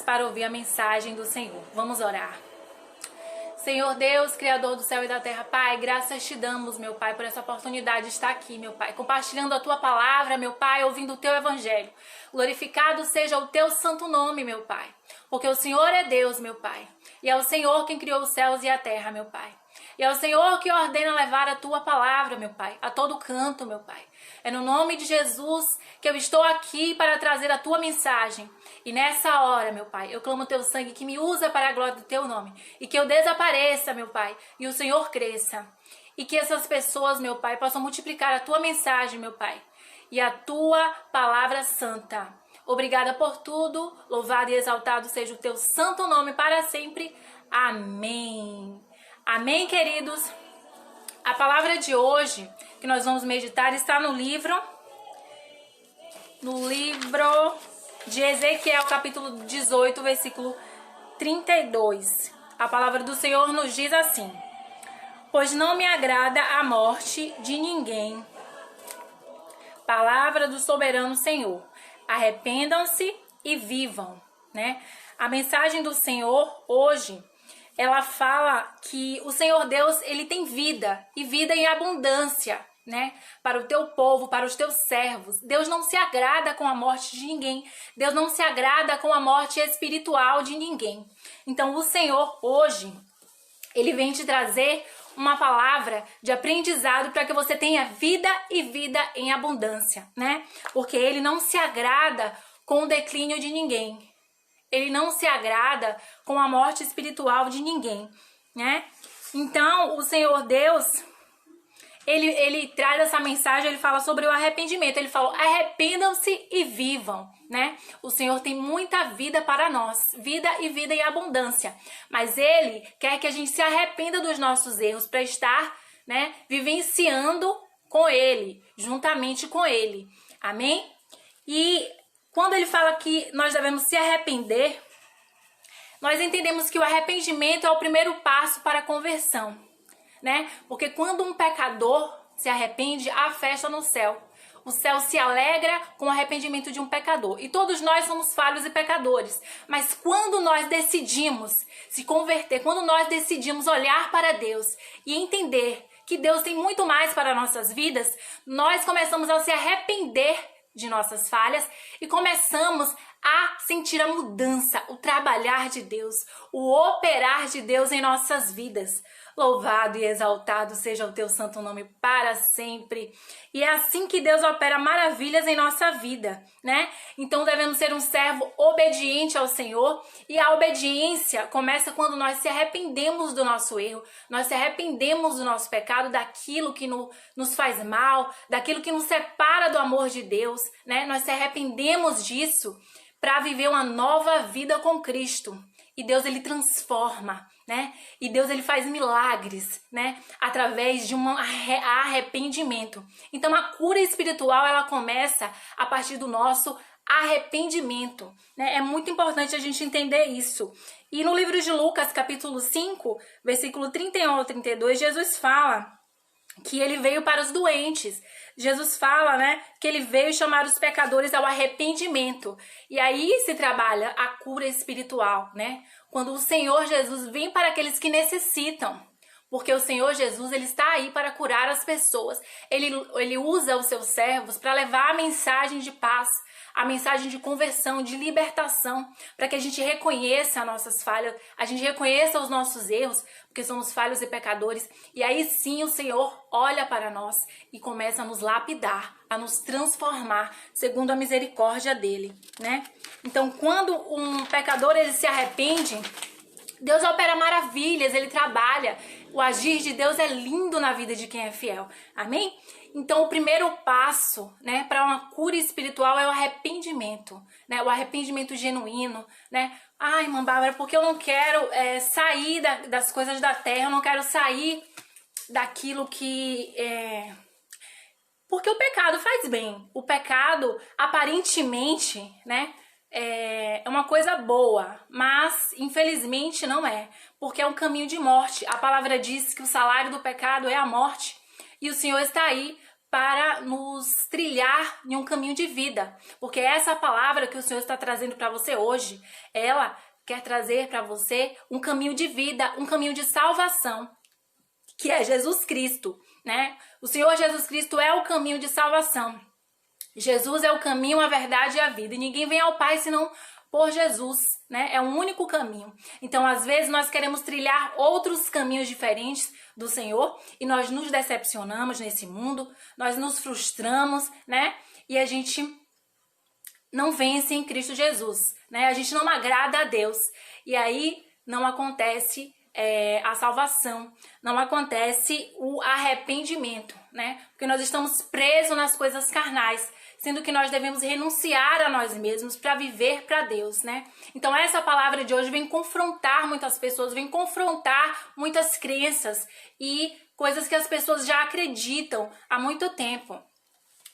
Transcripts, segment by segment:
Para ouvir a mensagem do Senhor. Vamos orar. Senhor Deus, Criador do céu e da terra, Pai, graças te damos, meu Pai, por essa oportunidade de estar aqui, meu Pai, compartilhando a Tua palavra, meu Pai, ouvindo o Teu Evangelho. Glorificado seja o Teu santo nome, meu Pai, porque o Senhor é Deus, meu Pai, e é o Senhor quem criou os céus e a terra, meu Pai. E é o Senhor que ordena levar a Tua palavra, meu Pai, a todo canto, meu Pai. É no nome de Jesus que eu estou aqui para trazer a Tua mensagem. E nessa hora, meu Pai, eu clamo o Teu sangue que me usa para a glória do Teu nome. E que eu desapareça, meu Pai, e o Senhor cresça. E que essas pessoas, meu Pai, possam multiplicar a Tua mensagem, meu Pai, e a Tua palavra santa. Obrigada por tudo. Louvado e exaltado seja o Teu santo nome para sempre. Amém. Amém, queridos? A palavra de hoje que nós vamos meditar está no livro de Ezequiel, capítulo 18, versículo 32. A palavra do Senhor nos diz assim: pois não me agrada a morte de ninguém. Palavra do soberano Senhor. Arrependam-se e vivam, né? A mensagem do Senhor hoje, ela fala que o Senhor Deus, ele tem vida, e vida em abundância, né? Para o teu povo, para os teus servos. Deus não se agrada com a morte de ninguém. Deus não se agrada com a morte espiritual de ninguém. Então o Senhor hoje, ele vem te trazer uma palavra de aprendizado para que você tenha vida e vida em abundância, né? Porque ele não se agrada com o declínio de ninguém. Ele não se agrada com a morte espiritual de ninguém, né? Então, o Senhor Deus, ele traz essa mensagem, ele fala sobre o arrependimento. Ele falou: arrependam-se e vivam, né? O Senhor tem muita vida para nós, vida e vida em abundância. Mas Ele quer que a gente se arrependa dos nossos erros para estar, né, vivenciando com Ele, juntamente com Ele. Amém? E quando ele fala que nós devemos se arrepender, nós entendemos que o arrependimento é o primeiro passo para a conversão, né? Porque quando um pecador se arrepende, há festa no céu. O céu se alegra com o arrependimento de um pecador. E todos nós somos falhos e pecadores. Mas quando nós decidimos se converter, quando nós decidimos olhar para Deus e entender que Deus tem muito mais para nossas vidas, nós começamos a se arrepender de nossas falhas e começamos a sentir a mudança, o trabalhar de Deus, o operar de Deus em nossas vidas. Louvado e exaltado seja o teu santo nome para sempre. E é assim que Deus opera maravilhas em nossa vida, né? Então devemos ser um servo obediente ao Senhor, e a obediência começa quando nós se arrependemos do nosso erro, nós se arrependemos do nosso pecado, daquilo que nos faz mal, daquilo que nos separa do amor de Deus, né? Nós se arrependemos disso para viver uma nova vida com Cristo. E Deus, ele transforma, né? E Deus, ele faz milagres, né? Através de um arrependimento. Então, a cura espiritual, ela começa a partir do nosso arrependimento, né? É muito importante a gente entender isso. E no livro de Lucas, capítulo 5, versículo 31 ao 32, Jesus fala que ele veio para os doentes. Jesus fala, né, que ele veio chamar os pecadores ao arrependimento. E aí se trabalha a cura espiritual, né? Quando o Senhor Jesus vem para aqueles que necessitam. Porque o Senhor Jesus, ele está aí para curar as pessoas. Ele usa os seus servos para levar a mensagem de paz, a mensagem de conversão, de libertação, para que a gente reconheça as nossas falhas, a gente reconheça os nossos erros, porque somos falhos e pecadores. E aí sim o Senhor olha para nós e começa a nos lapidar, a nos transformar segundo a misericórdia dele, né? Então, quando um pecador, ele se arrepende, Deus opera maravilhas, ele trabalha. O agir de Deus é lindo na vida de quem é fiel. Amém? Então, o primeiro passo, né, para uma cura espiritual é o arrependimento, né? O arrependimento genuíno, né? Ai, irmã Bárbara, porque eu não quero sair das coisas da terra, eu não quero sair daquilo que... Porque o pecado faz bem. O pecado, aparentemente, né, é uma coisa boa, mas infelizmente não é, porque é um caminho de morte. A palavra diz que o salário do pecado é a morte, e o Senhor está aí para nos trilhar em um caminho de vida. Porque essa palavra que o Senhor está trazendo para você hoje, ela quer trazer para você um caminho de vida, um caminho de salvação, que é Jesus Cristo, né? O Senhor Jesus Cristo é o caminho de salvação. Jesus é o caminho, a verdade e a vida. E ninguém vem ao Pai senão por Jesus, né? É o único caminho. Então, às vezes, nós queremos trilhar outros caminhos diferentes do Senhor e nós nos decepcionamos nesse mundo, nós nos frustramos, né? E a gente não vence em Cristo Jesus, né? A gente não agrada a Deus. E aí não acontece a salvação, não acontece o arrependimento, né? Porque nós estamos presos nas coisas carnais, sendo que nós devemos renunciar a nós mesmos para viver para Deus, né? Então essa palavra de hoje vem confrontar muitas pessoas, vem confrontar muitas crenças e coisas que as pessoas já acreditam há muito tempo,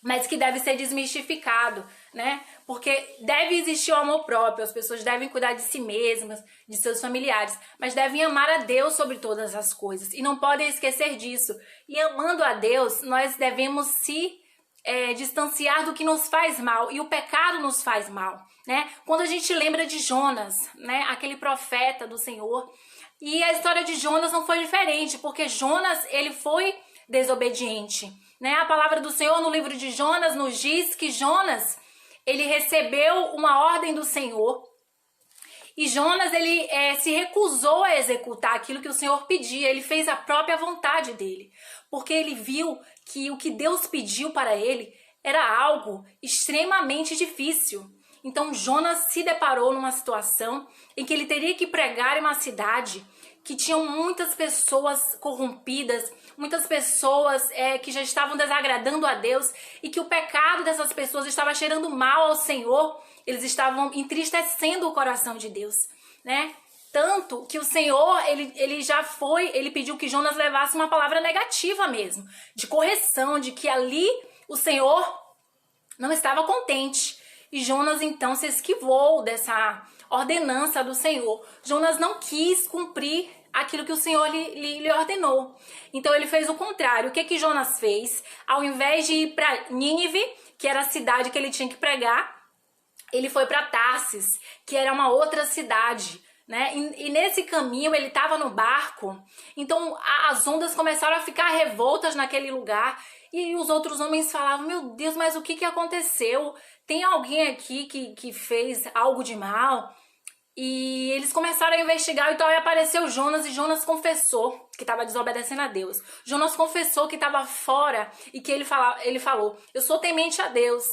mas que deve ser desmistificado, né? Porque deve existir o amor próprio, as pessoas devem cuidar de si mesmas, de seus familiares, mas devem amar a Deus sobre todas as coisas e não podem esquecer disso. E amando a Deus, nós devemos se distanciar do que nos faz mal, e o pecado nos faz mal, né? Quando a gente lembra de Jonas, né? Aquele profeta do Senhor, e a história de Jonas não foi diferente, porque Jonas, ele foi desobediente, né? A palavra do Senhor no livro de Jonas nos diz que Jonas, ele recebeu uma ordem do Senhor, e Jonas, ele se recusou a executar aquilo que o Senhor pedia, ele fez a própria vontade dele, porque ele viu que o que Deus pediu para ele era algo extremamente difícil. Então Jonas se deparou numa situação em que ele teria que pregar em uma cidade que tinham muitas pessoas corrompidas, muitas pessoas que já estavam desagradando a Deus e que o pecado dessas pessoas estava cheirando mal ao Senhor, eles estavam entristecendo o coração de Deus, né? Tanto que o Senhor, ele pediu que Jonas levasse uma palavra negativa mesmo, de correção, de que ali o Senhor não estava contente. E Jonas então se esquivou dessa ordenança do Senhor. Jonas não quis cumprir aquilo que o Senhor lhe ordenou. Então ele fez o contrário. O que Jonas fez? Ao invés de ir para Nínive, que era a cidade que ele tinha que pregar, ele foi para Tarsis, que era uma outra cidade, né? E nesse caminho ele estava no barco, então as ondas começaram a ficar revoltas naquele lugar e os outros homens falavam: meu Deus, mas o que aconteceu? Tem alguém aqui que fez algo de mal? E eles começaram a investigar, então aí apareceu Jonas e Jonas confessou que estava desobedecendo a Deus. Jonas confessou que estava fora e que ele falou: eu sou temente a Deus.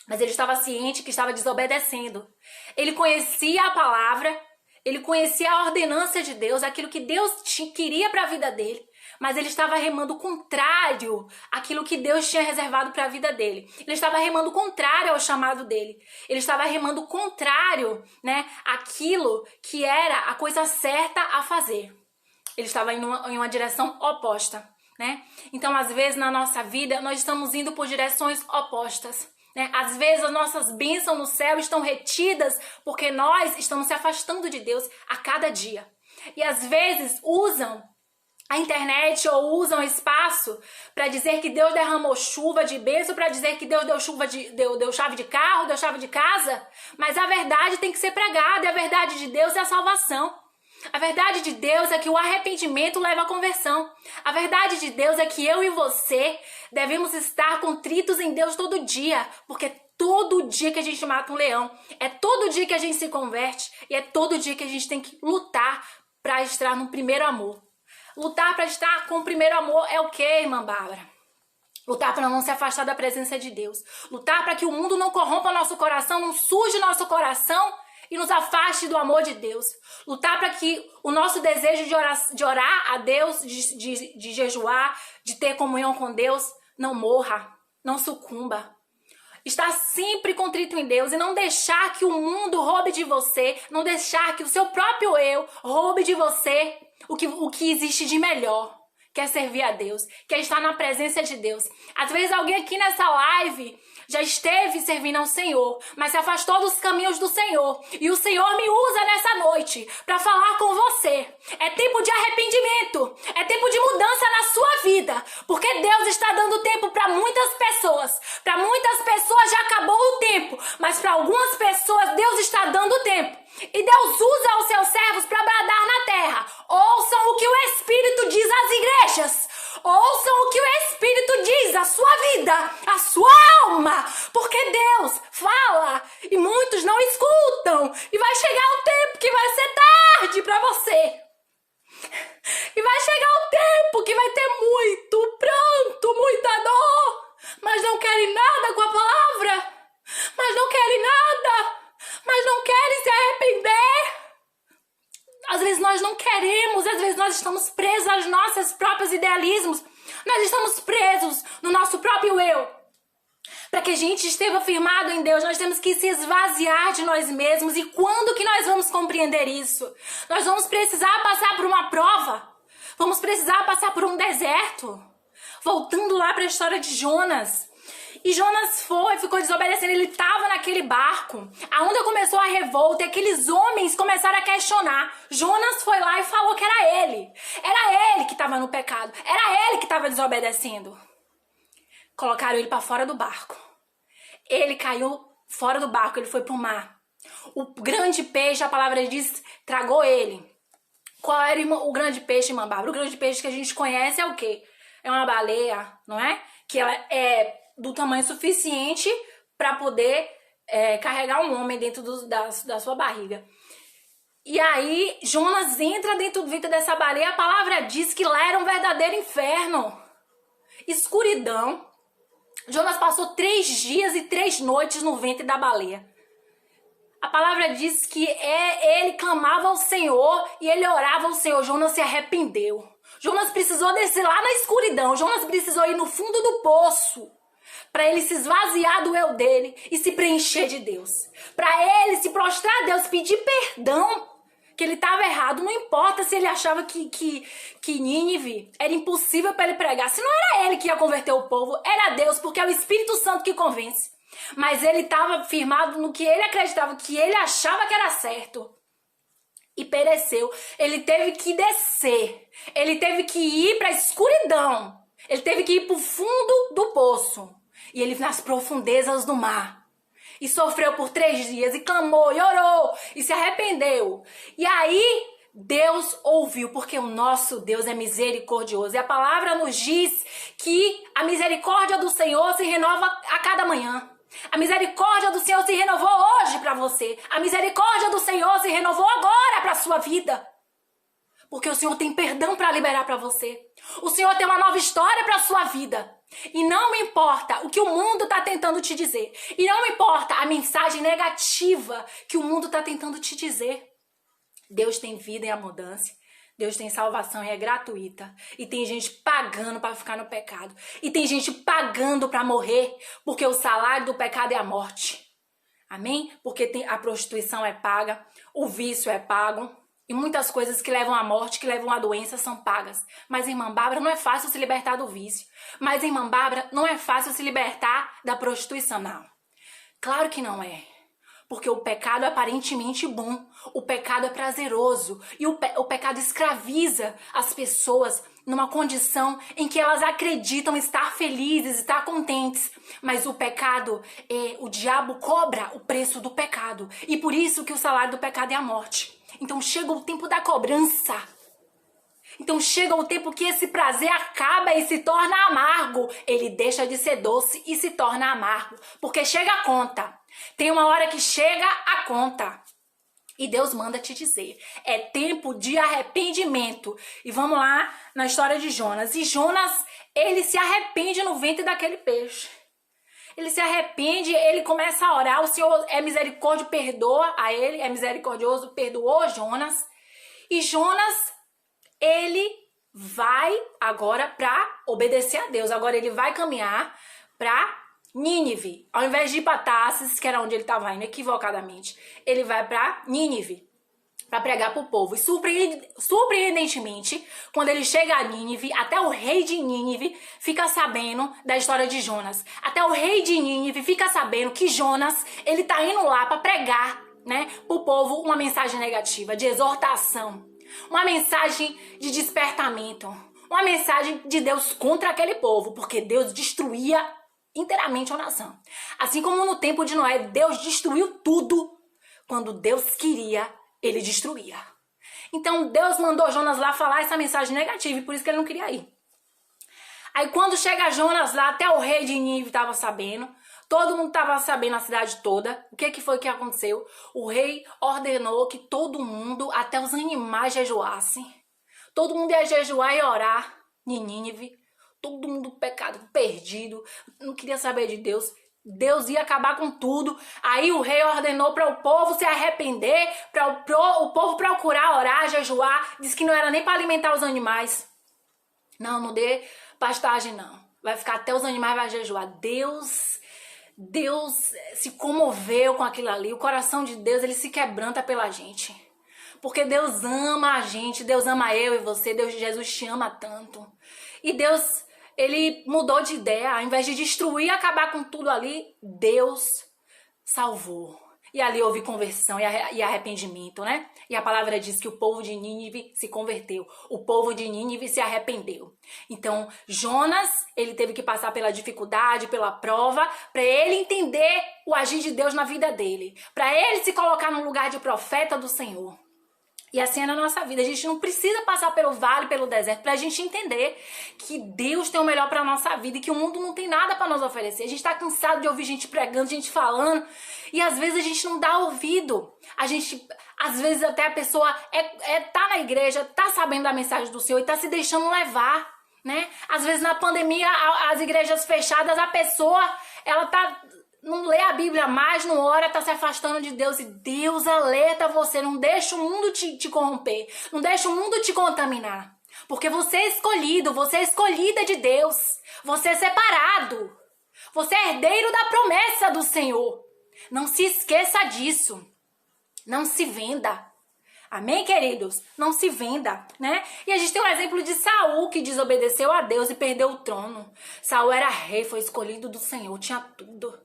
Mas ele estava ciente que estava desobedecendo. Ele conhecia a palavra, ele conhecia a ordenança de Deus, aquilo que Deus queria para a vida dele. Mas ele estava remando contrário àquilo que Deus tinha reservado para a vida dele. Ele estava remando contrário ao chamado dele. Ele estava remando contrário, né, àquilo que era a coisa certa a fazer. Ele estava em uma direção oposta, né? Então, às vezes, na nossa vida, nós estamos indo por direções opostas, né? Às vezes, as nossas bênçãos no céu estão retidas porque nós estamos se afastando de Deus a cada dia. E, às vezes, usam a internet ou usam espaço para dizer que Deus derramou chuva de bênção, para dizer que Deus deu chave de carro, deu chave de casa. Mas a verdade tem que ser pregada, e a verdade de Deus é a salvação. A verdade de Deus é que o arrependimento leva à conversão. A verdade de Deus é que eu e você devemos estar contritos em Deus todo dia, porque todo dia que a gente mata um leão, é todo dia que a gente se converte e é todo dia que a gente tem que lutar para estar no primeiro amor. Lutar para estar com o primeiro amor é o quê, irmã Bárbara? Lutar para não se afastar da presença de Deus. Lutar para que o mundo não corrompa nosso coração, não suje nosso coração e nos afaste do amor de Deus. Lutar para que o nosso desejo de orar a Deus, de jejuar, de ter comunhão com Deus, não morra, não sucumba. Estar sempre contrito em Deus e não deixar que o mundo roube de você, não deixar que o seu próprio eu roube de você o que existe de melhor, quer servir a Deus, quer estar na presença de Deus. Às vezes alguém aqui nessa live já esteve servindo ao Senhor, mas se afastou dos caminhos do Senhor. E o Senhor me usa nessa noite para falar com você. É tempo de arrependimento, é tempo de mudança na sua vida, porque Deus está dando tempo para muitas pessoas. Para muitas pessoas já acabou o tempo, mas para algumas pessoas Deus está dando tempo. E Deus usa os seus servos para bradar na terra. Ouçam o que o Espírito diz às igrejas. Ouçam o que o Espírito diz à sua vida, à sua alma. Porque Deus fala e muitos não escutam. E vai chegar o tempo que vai ser tarde para você. E vai chegar o tempo que vai ter muito pranto, muita dor. Mas não querem nada com a palavra. Mas não querem nada. Mas não querem se arrepender. Às vezes nós não queremos, às vezes nós estamos presos aos nossos próprios idealismos. Nós estamos presos no nosso próprio eu. Para que a gente esteja firmado em Deus, nós temos que se esvaziar de nós mesmos. E quando que nós vamos compreender isso? Nós vamos precisar passar por uma prova. Vamos precisar passar por um deserto. Voltando lá para a história de Jonas. E Jonas ficou desobedecendo, ele estava naquele barco, aonde começou a revolta, e aqueles homens começaram a questionar. Jonas foi lá e falou que era ele que estava no pecado, era ele que estava desobedecendo. Colocaram ele para fora do barco, ele caiu fora do barco, ele foi para o mar. O grande peixe, a palavra diz, tragou ele. Qual era o grande peixe, irmã Bárbara? O grande peixe que a gente conhece é o quê? É uma baleia, não é? Que ela é do tamanho suficiente para poder carregar um homem dentro da sua barriga. E aí, Jonas entra dentro do ventre dessa baleia. A palavra diz que lá era um verdadeiro inferno. Escuridão. Jonas passou 3 dias e 3 noites no ventre da baleia. A palavra diz que ele clamava ao Senhor e ele orava ao Senhor. Jonas se arrependeu. Jonas precisou descer lá na escuridão. Jonas precisou ir no fundo do poço para ele se esvaziar do eu dele e se preencher de Deus. Para ele se prostrar a Deus, pedir perdão, que ele estava errado. Não importa se ele achava que Nínive era impossível para ele pregar. Se não era ele que ia converter o povo, era Deus, porque é o Espírito Santo que convence. Mas ele estava firmado no que ele acreditava, que ele achava que era certo. E pereceu. Ele teve que descer. Ele teve que ir para a escuridão. Ele teve que ir para o fundo do poço. E ele nas profundezas do mar. E sofreu por 3 dias. E clamou, e orou. E se arrependeu. E aí Deus ouviu. Porque o nosso Deus é misericordioso. E a palavra nos diz que a misericórdia do Senhor se renova a cada manhã. A misericórdia do Senhor se renovou hoje para você. A misericórdia do Senhor se renovou agora para a sua vida. Porque o Senhor tem perdão para liberar para você. O Senhor tem uma nova história para a sua vida. E não importa o que o mundo está tentando te dizer. E não importa a mensagem negativa que o mundo está tentando te dizer. Deus tem vida em abundância. Deus tem salvação e é gratuita. E tem gente pagando para ficar no pecado. E tem gente pagando para morrer. Porque o salário do pecado é a morte. Amém? Porque a prostituição é paga. O vício é pago. E muitas coisas que levam à morte, que levam à doença, são pagas. Mas, irmã Bárbara, não é fácil se libertar do vício. Mas, irmã Bárbara, não é fácil se libertar da prostituição, não. Claro que não é. Porque o pecado é aparentemente bom. O pecado é prazeroso. E o pecado escraviza as pessoas numa condição em que elas acreditam estar felizes, estar contentes. Mas o pecado, o diabo cobra o preço do pecado. E por isso que o salário do pecado é a morte. Então chega o tempo da cobrança. Então chega o tempo que esse prazer acaba e se torna amargo. Ele deixa de ser doce e se torna amargo. Porque chega a conta. Tem uma hora que chega a conta. E Deus manda te dizer. É tempo de arrependimento. E vamos lá na história de Jonas. E Jonas, ele se arrepende no ventre daquele peixe. Ele se arrepende, ele começa a orar. O Senhor é misericórdia, perdoa a ele. É misericordioso, perdoou Jonas. E Jonas, ele vai agora para obedecer a Deus. Agora ele vai caminhar para Nínive. Ao invés de ir para Tarsis, que era onde ele estava indo equivocadamente, ele vai para Nínive. para pregar para o povo. E surpreendentemente, quando ele chega a Nínive, até o rei de Nínive fica sabendo da história de Jonas. Até o rei de Nínive fica sabendo que Jonas, ele tá indo lá para pregar, né, para o povo uma mensagem negativa, de exortação, uma mensagem de despertamento, uma mensagem de Deus contra aquele povo, porque Deus destruía inteiramente a nação. Assim como no tempo de Noé, Deus destruiu tudo. Quando Deus queria, ele destruía. Então Deus mandou Jonas lá falar essa mensagem negativa e por isso que ele não queria ir. Aí quando chega Jonas lá, até o rei de Nínive estava sabendo, todo mundo estava sabendo, a cidade toda. O que foi que aconteceu? O rei ordenou que todo mundo, até os animais, jejuassem. Todo mundo ia jejuar e orar em Nínive. Todo mundo pecado, perdido, não queria saber de Deus. Deus ia acabar com tudo. Aí o rei ordenou para o povo se arrepender, para o povo procurar orar, jejuar. Disse que não era nem para alimentar os animais. Não dê pastagem não. Vai ficar até os animais vai jejuar. Deus se comoveu com aquilo ali. O coração de Deus, ele se quebranta pela gente. Porque Deus ama a gente, Deus ama eu e você, Jesus te ama tanto. E Deus, ele mudou de ideia, ao invés de destruir e acabar com tudo ali, Deus salvou. E ali houve conversão e arrependimento, né? E a palavra diz que o povo de Nínive se converteu. O povo de Nínive se arrependeu. Então, Jonas, ele teve que passar pela dificuldade, pela prova, para ele entender o agir de Deus na vida dele. Para ele se colocar no lugar de profeta do Senhor. E assim é na nossa vida. A gente não precisa passar pelo vale, pelo deserto, pra gente entender que Deus tem o melhor pra nossa vida e que o mundo não tem nada pra nos oferecer. A gente tá cansado de ouvir gente pregando, gente falando, e às vezes a gente não dá ouvido. Às vezes até a pessoa tá na igreja, tá sabendo da mensagem do Senhor e tá se deixando levar, né? Às vezes na pandemia, as igrejas fechadas, a pessoa, ela não lê a Bíblia mais, não ora, tá se afastando de Deus. E Deus alerta você, não deixa o mundo te corromper, não deixa o mundo te contaminar. Porque você é escolhido, você é escolhida de Deus, você é separado, você é herdeiro da promessa do Senhor. Não se esqueça disso, não se venda. Amém, queridos? Não se venda, né? E a gente tem um exemplo de Saul, que desobedeceu a Deus e perdeu o trono. Saul era rei, foi escolhido do Senhor, tinha tudo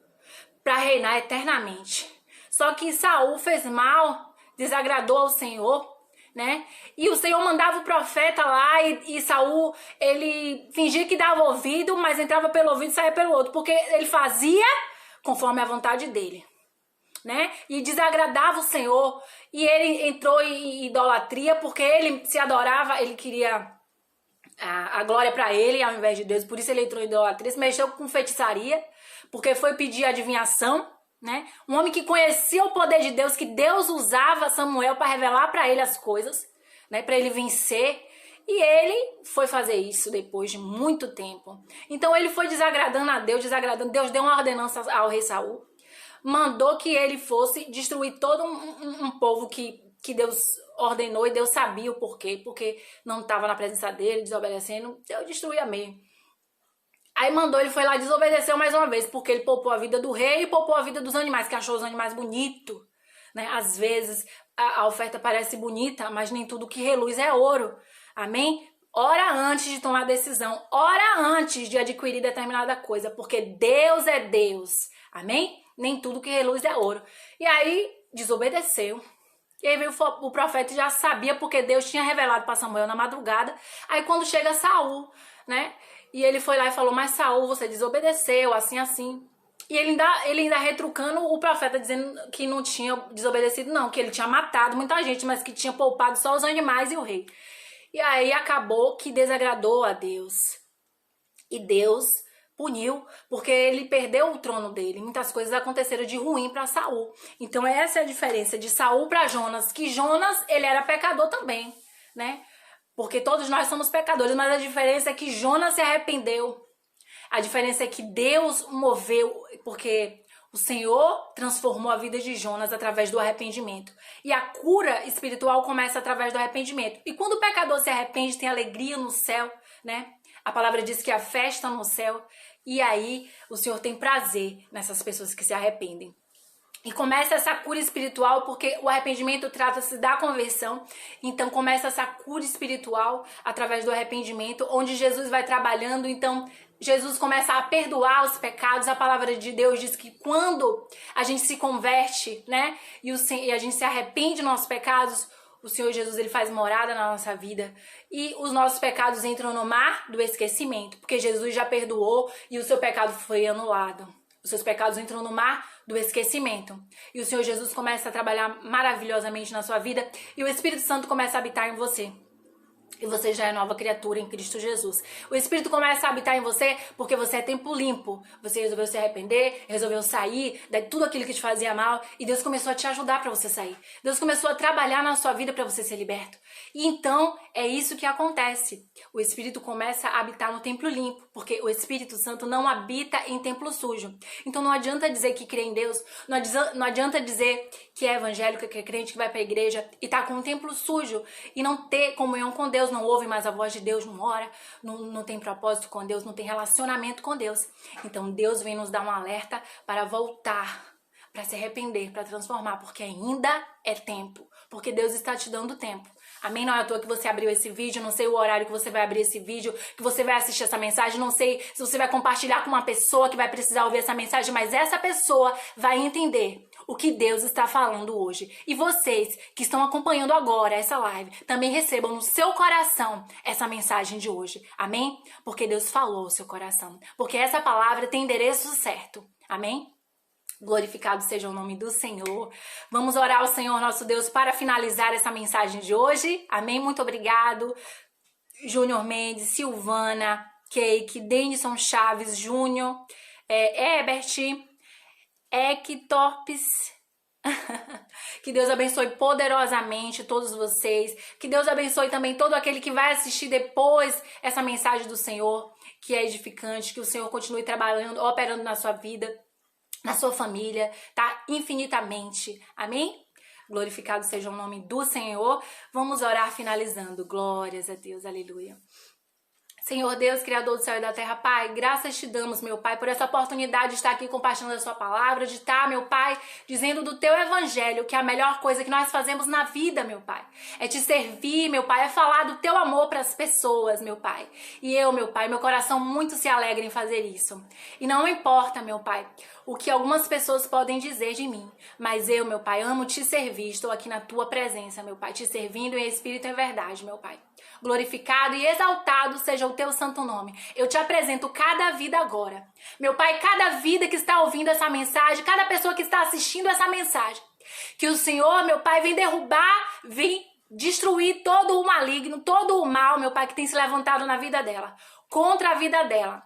para reinar eternamente. Só que Saul fez mal, desagradou ao Senhor, né? E o Senhor mandava o profeta lá e Saul, ele fingia que dava ouvido, mas entrava pelo ouvido e saía pelo outro, porque ele fazia conforme a vontade dele, né? E desagradava o Senhor, e ele entrou em idolatria, porque ele se adorava, ele queria a glória para ele ao invés de Deus, por isso ele entrou em idolatria, se mexeu com feitiçaria, porque foi pedir adivinhação, né? Um homem que conhecia o poder de Deus, que Deus usava Samuel para revelar para ele as coisas, né? Para ele vencer. E ele foi fazer isso depois de muito tempo. Então ele foi desagradando a Deus, desagradando. Deus deu uma ordenança ao rei Saul, mandou que ele fosse destruir todo um povo que Deus ordenou, e Deus sabia o porquê, porque não estava na presença dele, desobedecendo. Deus destruía mesmo. Aí mandou, ele foi lá e desobedeceu mais uma vez, porque ele poupou a vida do rei e poupou a vida dos animais, que achou os animais bonitos, né? Às vezes a oferta parece bonita, mas nem tudo que reluz é ouro. Amém? Ora antes de tomar decisão, ora antes de adquirir determinada coisa, porque Deus é Deus. Amém? Nem tudo que reluz é ouro. E aí desobedeceu. E aí veio o profeta e já sabia, porque Deus tinha revelado para Samuel na madrugada. Aí quando chega Saul, né? E ele foi lá e falou, mas Saul, você desobedeceu, assim. E ele ainda retrucando o profeta, dizendo que não tinha desobedecido, não. Que ele tinha matado muita gente, mas que tinha poupado só os animais e o rei. E aí acabou que desagradou a Deus. E Deus puniu, porque ele perdeu o trono dele. Muitas coisas aconteceram de ruim para Saul. Então essa é a diferença de Saul para Jonas. Que Jonas, ele era pecador também, né? Porque todos nós somos pecadores, mas a diferença é que Jonas se arrependeu. A diferença é que Deus moveu, porque o Senhor transformou a vida de Jonas através do arrependimento. E a cura espiritual começa através do arrependimento. E quando o pecador se arrepende, tem alegria no céu, né? A palavra diz que há festa no céu. E aí o Senhor tem prazer nessas pessoas que se arrependem. E começa essa cura espiritual, porque o arrependimento trata-se da conversão. Então começa essa cura espiritual através do arrependimento, onde Jesus vai trabalhando. Então Jesus começa a perdoar os pecados. A palavra de Deus diz que quando a gente se converte, né, e a gente se arrepende dos nossos pecados, o Senhor Jesus, ele faz morada na nossa vida. E os nossos pecados entram no mar do esquecimento, porque Jesus já perdoou e o seu pecado foi anulado. Os seus pecados entram no mar do esquecimento. E o Senhor Jesus começa a trabalhar maravilhosamente na sua vida. E o Espírito Santo começa a habitar em você. E você já é nova criatura em Cristo Jesus. O Espírito começa a habitar em você porque você é templo limpo. Você resolveu se arrepender, resolveu sair de tudo aquilo que te fazia mal. E Deus começou a te ajudar para você sair. Deus começou a trabalhar na sua vida para você ser liberto. E então é isso que acontece. O Espírito começa a habitar no templo limpo. Porque o Espírito Santo não habita em templo sujo. Então não adianta dizer que crê em Deus. Não adianta dizer que é evangélico, que é crente, que vai para a igreja e tá com um templo sujo e não ter comunhão com Deus, não ouve mais a voz de Deus, não ora, não tem propósito com Deus, não tem relacionamento com Deus. Então Deus vem nos dar um alerta para voltar, para se arrepender, para transformar, porque ainda é tempo, porque Deus está te dando tempo. Amém? Não é à toa que você abriu esse vídeo, não sei o horário que você vai abrir esse vídeo, que você vai assistir essa mensagem, não sei se você vai compartilhar com uma pessoa que vai precisar ouvir essa mensagem, mas essa pessoa vai entender o que Deus está falando hoje. E vocês que estão acompanhando agora essa live, também recebam no seu coração essa mensagem de hoje. Amém? Porque Deus falou ao seu coração. Porque essa palavra tem endereço certo. Amém? Glorificado seja o nome do Senhor. Vamos orar ao Senhor nosso Deus para finalizar essa mensagem de hoje. Amém? Muito obrigado. Júnior Mendes, Silvana, Keik, Denison Chaves, Júnior, Ebert, Ektorpes. Que Deus abençoe poderosamente todos vocês. Que Deus abençoe também todo aquele que vai assistir depois essa mensagem do Senhor, que é edificante. Que o Senhor continue trabalhando, operando na sua vida, na sua família, tá? Infinitamente. Amém? Glorificado seja o nome do Senhor. Vamos orar finalizando. Glórias a Deus. Aleluia. Senhor Deus, Criador do céu e da terra, Pai, graças te damos, meu Pai, por essa oportunidade de estar aqui compartilhando a sua palavra, de estar, meu Pai, dizendo do teu evangelho, que é a melhor coisa que nós fazemos na vida, meu Pai. É te servir, meu Pai, é falar do teu amor para as pessoas, meu Pai. E eu, meu Pai, meu coração muito se alegra em fazer isso. E não importa, meu Pai, o que algumas pessoas podem dizer de mim, mas eu, meu Pai, amo te servir, estou aqui na tua presença, meu Pai, te servindo em espírito e em verdade, meu Pai. Glorificado e exaltado seja o teu santo nome. Eu te apresento cada vida agora. Meu Pai, cada vida que está ouvindo essa mensagem, cada pessoa que está assistindo essa mensagem. Que o Senhor, meu Pai, vem derrubar, vem destruir todo o maligno, todo o mal, meu Pai, que tem se levantado na vida dela, contra a vida dela.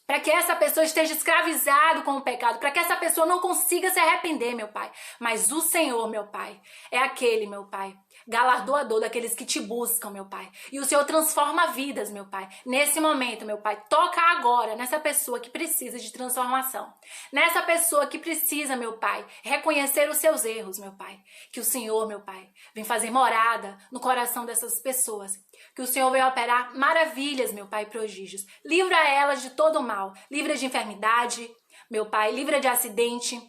Para que essa pessoa esteja escravizada com o pecado, para que essa pessoa não consiga se arrepender, meu Pai. Mas o Senhor, meu Pai, é aquele, meu Pai, galardoador daqueles que te buscam, meu Pai. E o Senhor transforma vidas, meu Pai. Nesse momento, meu Pai, toca agora nessa pessoa que precisa de transformação. Nessa pessoa que precisa, meu Pai, reconhecer os seus erros, meu Pai. Que o Senhor, meu Pai, vem fazer morada no coração dessas pessoas. Que o Senhor venha operar maravilhas, meu Pai, prodígios. Livra elas de todo o mal. Livra de enfermidade, meu Pai. Livra de acidente.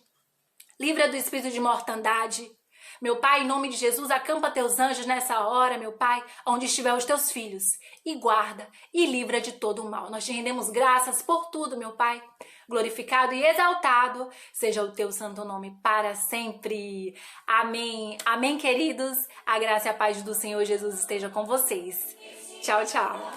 Livra do espírito de mortandade. Meu Pai, em nome de Jesus, acampa teus anjos nessa hora, meu Pai, onde estiver os teus filhos. E guarda e livra de todo o mal. Nós te rendemos graças por tudo, meu Pai. Glorificado e exaltado seja o teu santo nome para sempre. Amém. Amém, queridos. A graça e a paz do Senhor Jesus esteja com vocês. Tchau, tchau.